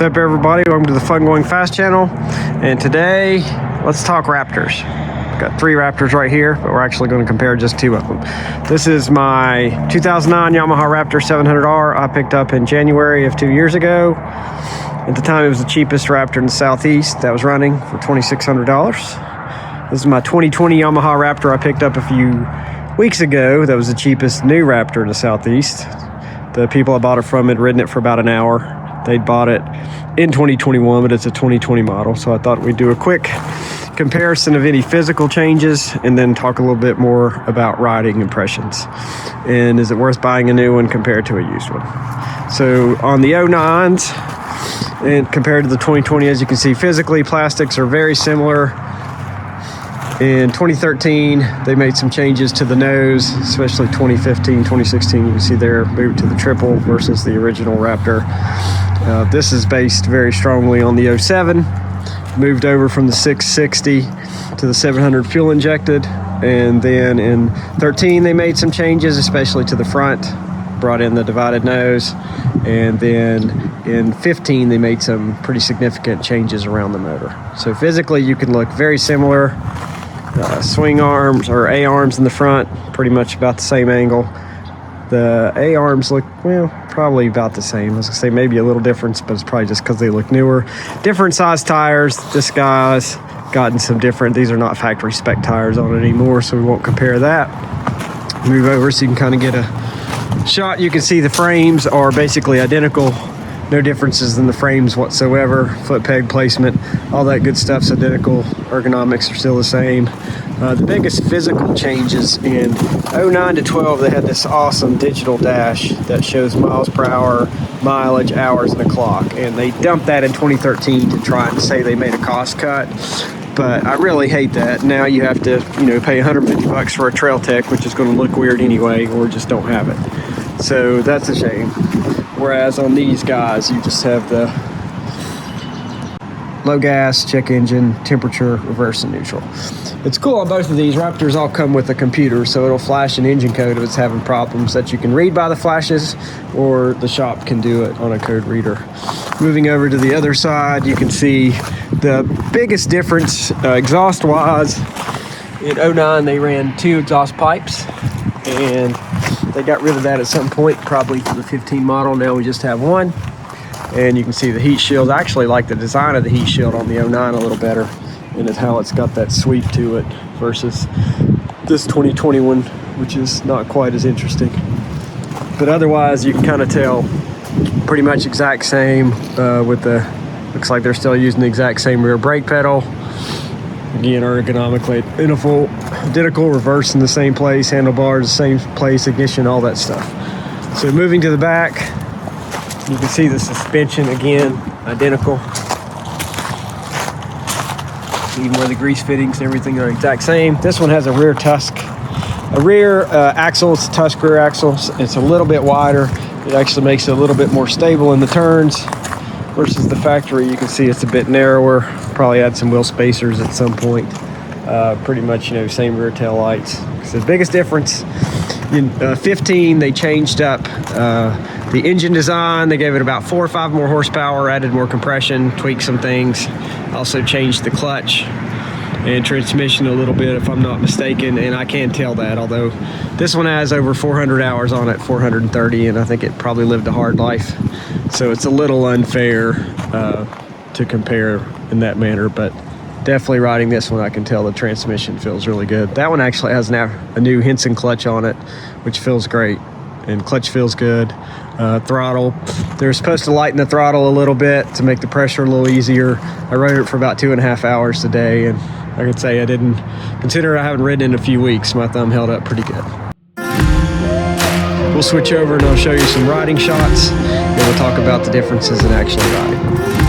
up, everybody? Welcome to the Fun Going Fast channel. And today, let's talk Raptors. Got 3 Raptors right here, but we're actually going to compare just 2 of them. This is my 2009 Yamaha Raptor 700r I picked up in January of 2 years ago. At the time, it was the cheapest Raptor in the Southeast that was running for $2,600. This is my 2020 Yamaha Raptor I picked up a few weeks ago. That was the cheapest new Raptor in the Southeast. The people I bought it from had ridden it for about an hour. They'd bought it in 2021, but it's a 2020 model. So I thought we'd do a quick comparison of any physical changes and then talk a little bit more about riding impressions. And is it worth buying a new one compared to a used one? So on the 09s and compared to the 2020, as you can see, physically plastics are very similar. In 2013, they made some changes to the nose, especially 2015, 2016. You can see there, moved to the triple versus the original Raptor. This is based very strongly on the 07, moved over from the 660 to the 700 fuel injected. And then in 13, they made some changes, especially to the front, brought in the divided nose. And then in 15, they made some pretty significant changes around the motor. So physically, you can look very similar. Swing arms or A-arms in the front, pretty much about the same angle. The A-arms look, well, probably about the same. I was gonna say maybe a little difference, but it's probably just because they look newer. Different size tires. This guy's gotten some different, these are not factory spec tires on it anymore, so we won't compare that. Move over so you can kind of get a shot. You can see the frames are basically identical. No differences in the frames whatsoever. Foot peg placement, all that good stuff's identical. Ergonomics are still the same. The biggest physical changes in 09 to 12, they had this awesome digital dash that shows miles per hour, mileage, hours, and a clock. And they dumped that in 2013 to try and say they made a cost cut. But I really hate that. Now you have to, pay $150 for a Trail Tech, which is going to look weird anyway, or just don't have it. So that's a shame. Whereas on these guys, you just have the low gas, check engine, temperature, reverse, and neutral. It's cool on both of these. Raptors all come with a computer, so it'll flash an engine code if it's having problems that you can read by the flashes, or the shop can do it on a code reader. Moving over to the other side, you can see the biggest difference exhaust-wise. In 09, they ran 2 exhaust pipes, and they got rid of that at some point, probably for the 15 model. Now we just have 1. And you can see the heat shield. I actually like the design of the heat shield on the 09 a little better, and it's how it's got that sweep to it versus this 2021, which is not quite as interesting. But otherwise, you can kind of tell pretty much exact same with the, looks like they're still using the exact same rear brake pedal. Again, ergonomically identical, reverse in the same place, handlebars the same place, ignition, all that stuff. So moving to the back, you can see the suspension again, identical. Even where the grease fittings and everything are exact same. This one has a rear axle. It's a Tusk rear axle. It's a little bit wider. It actually makes it a little bit more stable in the turns versus the factory. You can see it's a bit narrower. Probably add some wheel spacers at some point. Pretty much, same rear tail lights. So the biggest difference in 15, they changed up the engine design. They gave it about 4 or 5 more horsepower, added more compression, tweaked some things. Also changed the clutch and transmission a little bit, if I'm not mistaken, and I can tell that, although this one has over 400 hours on it, 430, and I think it probably lived a hard life. So it's a little unfair to compare in that manner, but definitely riding this one, I can tell the transmission feels really good. That one actually has now a new Henson clutch on it, which feels great, and clutch feels good. Throttle, they're supposed to lighten the throttle a little bit to make the pressure a little easier. I rode it for about 2.5 hours today, and I could say I didn't, consider I haven't ridden in a few weeks, my thumb held up pretty good. We'll switch over and I'll show you some riding shots, and we'll talk about the differences in actually riding.